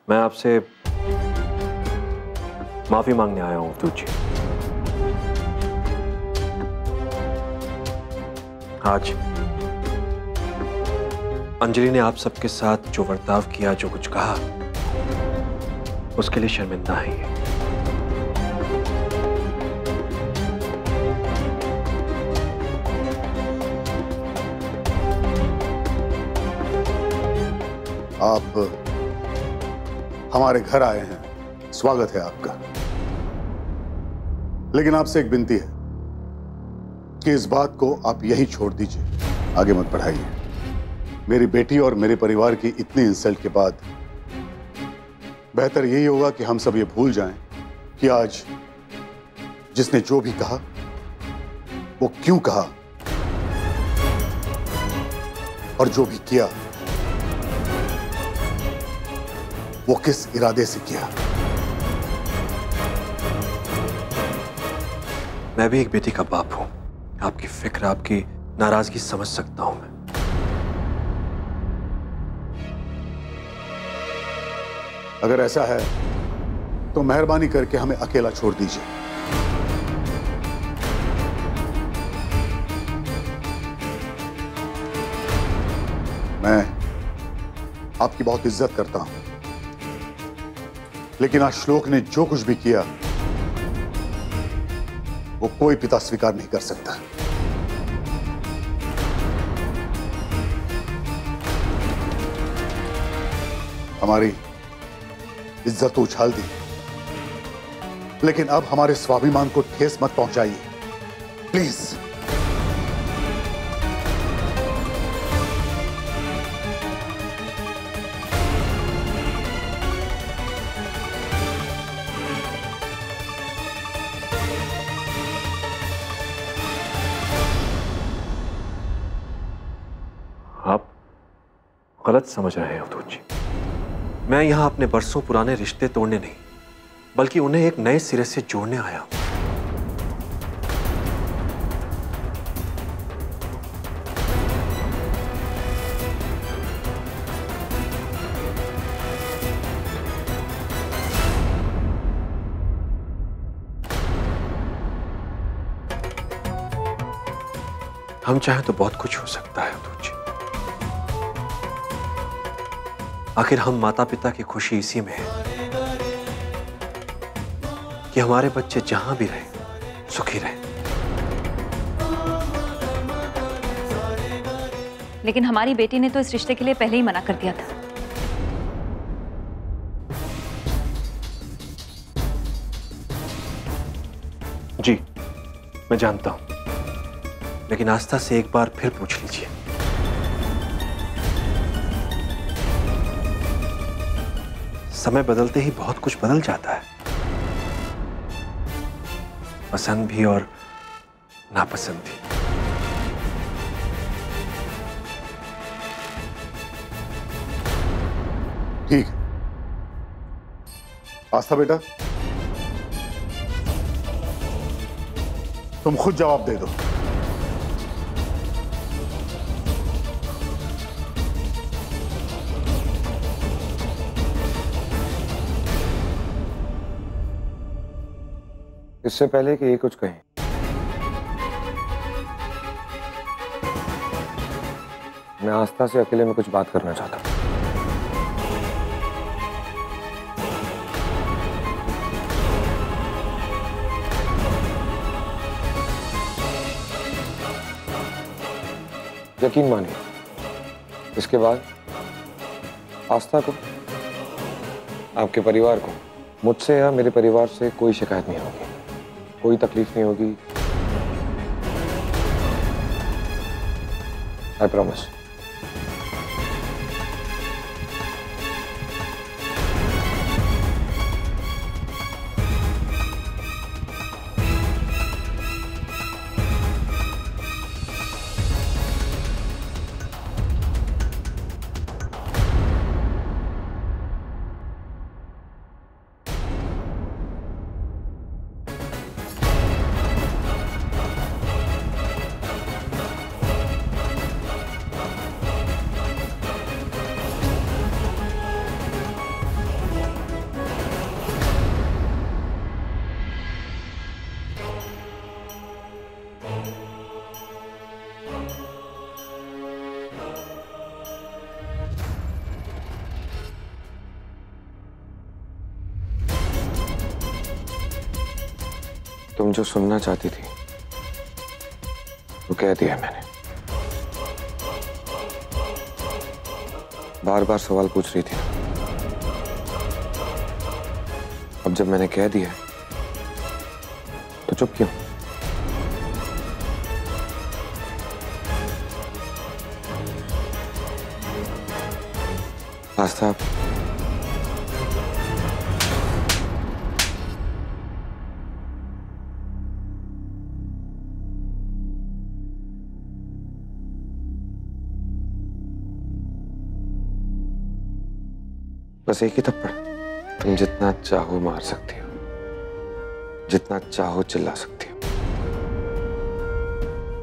मैं आपसे माफी मांगने आया हूं अवधूत जी। आज अंजलि ने आप सबके साथ जो बर्ताव किया, जो कुछ कहा, उसके लिए शर्मिंदा है ये। आप हमारे घर आए हैं, स्वागत है आपका। लेकिन आपसे एक विनती है कि इस बात को आप यहीं छोड़ दीजिए, आगे मत बढ़ाइए। मेरी बेटी और मेरे परिवार की इतनी इंसल्ट के बाद बेहतर यही होगा कि हम सब ये भूल जाएं कि आज जिसने जो भी कहा वो क्यों कहा और जो भी किया वो किस इरादे से किया। मैं भी एक बेटी का बाप हूं। आपकी फिक्र, आपकी नाराजगी समझ सकता हूं मैं। अगर ऐसा है तो मेहरबानी करके हमें अकेला छोड़ दीजिए। मैं आपकी बहुत इज्जत करता हूं, लेकिन आज श्लोक ने जो कुछ भी किया वो कोई पिता स्वीकार नहीं कर सकता। हमारी इज्जत तो उछाल दी, लेकिन अब हमारे स्वाभिमान को ठेस मत पहुंचाइए, प्लीज। आप गलत समझ रहे हैं अवधूत जी। मैं यहां अपने बरसों पुराने रिश्ते तोड़ने नहीं, बल्कि उन्हें एक नए सिरे से जोड़ने आया हूं। हम चाहें तो बहुत कुछ हो सकता है अवधूत जी। आखिर हम माता पिता की खुशी इसी में है कि हमारे बच्चे जहां भी रहें सुखी रहें। लेकिन हमारी बेटी ने तो इस रिश्ते के लिए पहले ही मना कर दिया था। जी मैं जानता हूं, लेकिन आस्था से एक बार फिर पूछ लीजिए। समय बदलते ही बहुत कुछ बदल जाता है, पसंद भी और नापसंद भी। ठीक है आस्था बेटा, तुम खुद जवाब दे दो। इससे पहले कि ये कुछ कहें, मैं आस्था से अकेले में कुछ बात करना चाहता हूं। यकीन मानिए, इसके बाद आस्था को, आपके परिवार को मुझसे या मेरे परिवार से कोई शिकायत नहीं होगी, कोई तकलीफ नहीं होगी। I promise. तुम जो सुनना चाहती थी वो कह दिया मैंने। बार बार सवाल पूछ रही थी, अब जब मैंने कह दिया तो चुप क्यों? आस्था, बस एक ही थप्पड़, तुम जितना चाहो मार सकती हो, जितना चाहो चिल्ला सकती हो,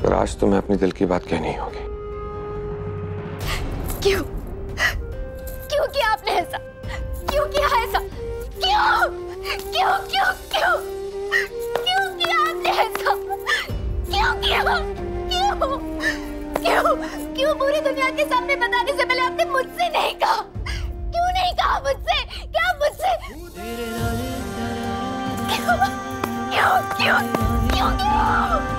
पर आज तुम्हें अपने दिल की बात कहनी होगी। क्यों? क्यों किया आपने ऐसा? क्यों किया ऐसा? क्यों? क्यों क्यों क्यों? क्यों किया आपने ऐसा? क्यों किया? क्यों? क्यों? क्यों पूरी दुनिया के सामने बताने से पहले आपने मुझसे नहीं कहा? क्यों नहीं कहा मुझसे? क्या मुझसे? क्यों? क्यों? क्यों? क्यों? क्यों?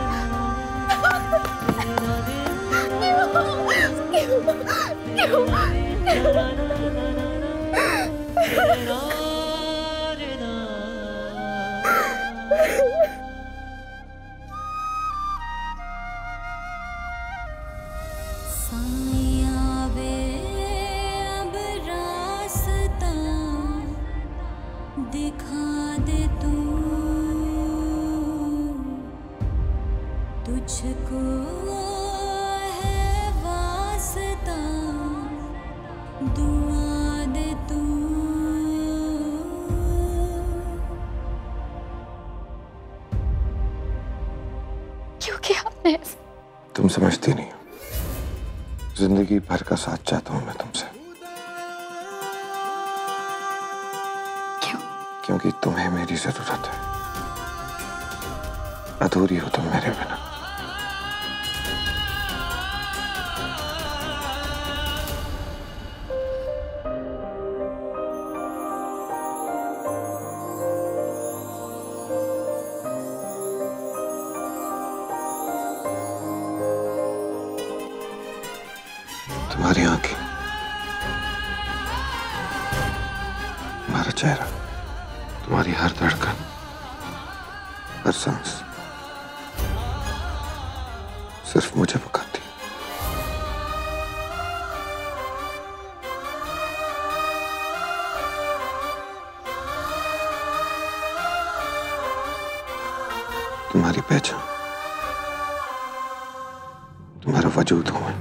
दिखा दे तू तुझको है वास्ता, दुआ दे तू। क्यों किया आपने ऐसा? तुम समझती नहीं हो, जिंदगी भर का साथ चाहता हूं मैं तुमसे। क्यों? क्योंकि तुम्हें मेरी जरूरत है, अधूरी हो तुम मेरे बिना। तुम्हारी आंखें, तुम्हारा चेहरा, तुम्हारी हर धड़कन, हर सांस सिर्फ मुझे पुकारती है। तुम्हारी पहचान, तुम्हारा वजूद हूं मैं।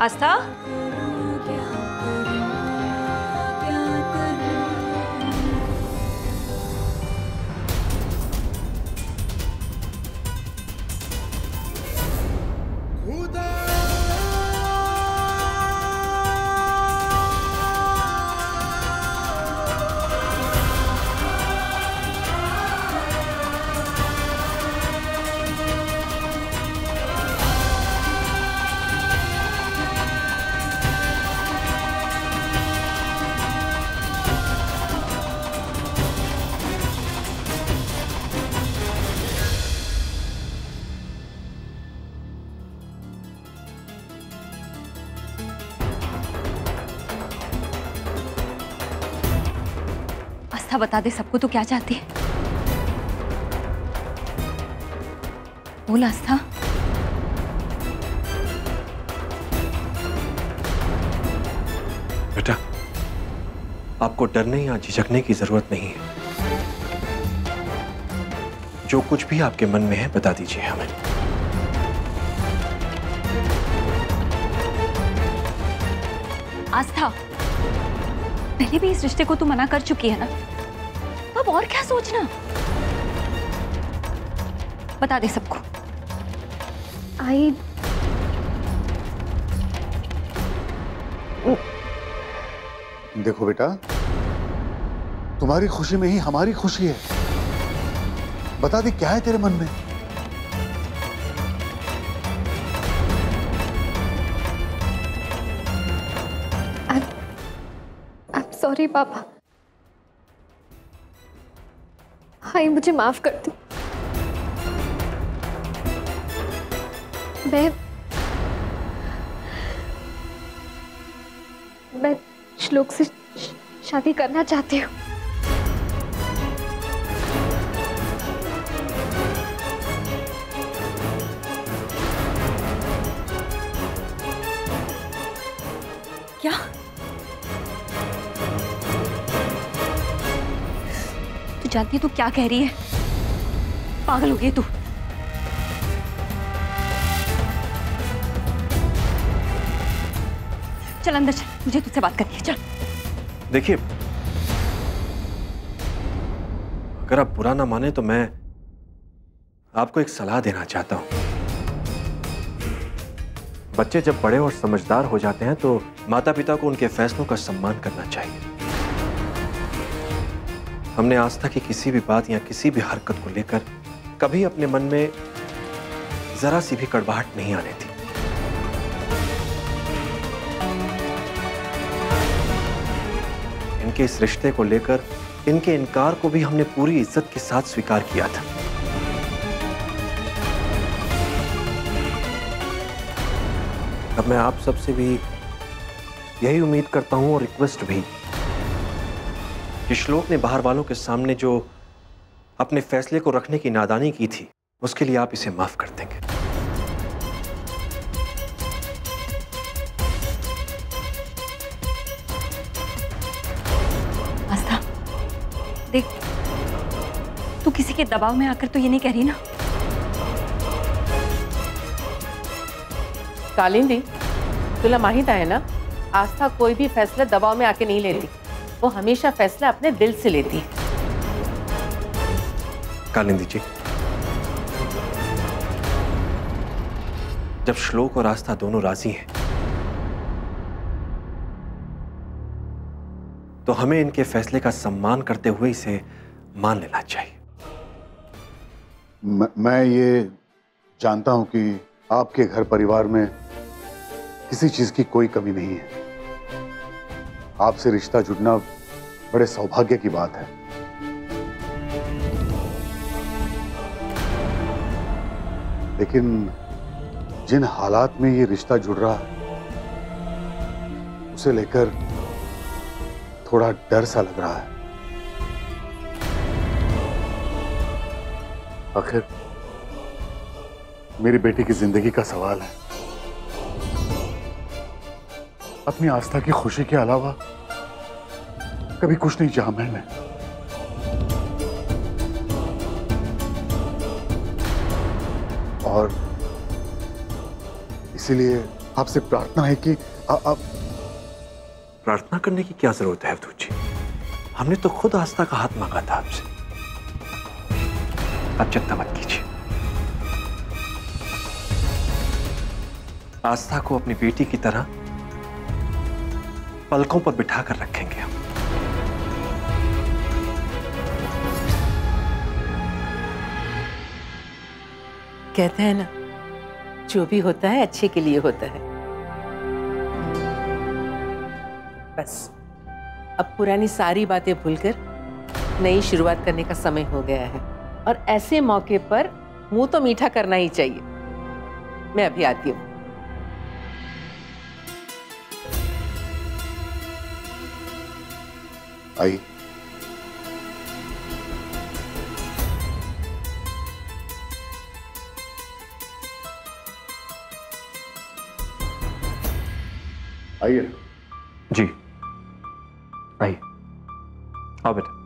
आस्था, आस्था बता दे सबको, तो क्या चाहती है? बोल आस्था। बेटा, आपको डरने या झिझकने की जरूरत नहीं है। जो कुछ भी आपके मन में है बता दीजिए हमें। आस्था, पहले भी इस रिश्ते को तू मना कर चुकी है ना, अब और क्या सोचना? बता दे सबको। आई देखो बेटा, तुम्हारी खुशी में ही हमारी खुशी है। बता दे क्या है तेरे मन में। सॉरी पापा। आई मुझे माफ कर दो। मैं श्लोक से शादी करना चाहती हूँ। क्या? तू जानती है तू क्या कह रही है? पागल हो गई तू। चल अंदर चल, मुझे तुझसे बात करनी है। चल। देखिए, अगर आप बुरा ना माने तो मैं आपको एक सलाह देना चाहता हूं। बच्चे जब बड़े और समझदार हो जाते हैं तो माता पिता को उनके फैसलों का सम्मान करना चाहिए। हमने आस्था की किसी भी बात या किसी भी हरकत को लेकर कभी अपने मन में जरा सी भी कड़वाहट नहीं आने दी। इनके इस रिश्ते को लेकर इनके इनकार को भी हमने पूरी इज्जत के साथ स्वीकार किया था। अब मैं आप सबसे भी यही उम्मीद करता हूं और रिक्वेस्ट भी कि श्लोक ने बाहर वालों के सामने जो अपने फैसले को रखने की नादानी की थी, उसके लिए आप इसे माफ कर देंगे। आस्था, देख, तू किसी के दबाव में आकर तो ये नहीं कह रही ना? कालिंदी, तुला माहित आहे ना, आस्था कोई भी फैसला दबाव में आके नहीं लेती। वो हमेशा फैसला अपने दिल से लेती है। कालिंदी जी, जब श्लोक और आस्था दोनों राजी हैं, तो हमें इनके फैसले का सम्मान करते हुए इसे मान लेना चाहिए। मैं ये जानता हूं कि आपके घर परिवार में किसी चीज की कोई कमी नहीं है। आपसे रिश्ता जुड़ना बड़े सौभाग्य की बात है। लेकिन जिन हालात में ये रिश्ता जुड़ रहा है, उसे लेकर थोड़ा डर सा लग रहा है। आखिर मेरी बेटी की जिंदगी का सवाल है। अपनी आस्था की खुशी के अलावा कभी कुछ नहीं चाहा मैंने। और इसीलिए आपसे प्रार्थना है कि आप प्रार्थना करने की क्या जरूरत है अवधूत जी? हमने तो खुद आस्था का हाथ मांगा था आपसे। आप चिंता मत कीजिए, आस्था को अपनी बेटी की तरह पलकों पर बिठाकर रखेंगे हम। कहते हैं ना, जो भी होता है अच्छे के लिए होता है। बस अब पुरानी सारी बातें भूलकर नई शुरुआत करने का समय हो गया है, और ऐसे मौके पर मुंह तो मीठा करना ही चाहिए। मैं अभी आती हूँ। आई, आइए। जी आइए, आओ बेटा।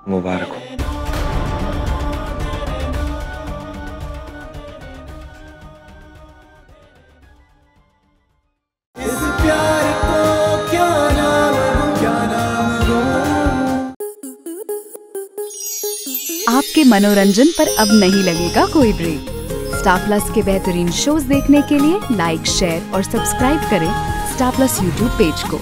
मुबारक हो। आपके मनोरंजन पर अब नहीं लगेगा कोई ब्रेक। स्टार प्लस के बेहतरीन शोज देखने के लिए लाइक, शेयर और सब्सक्राइब करें स्टार प्लस यूट्यूब पेज को।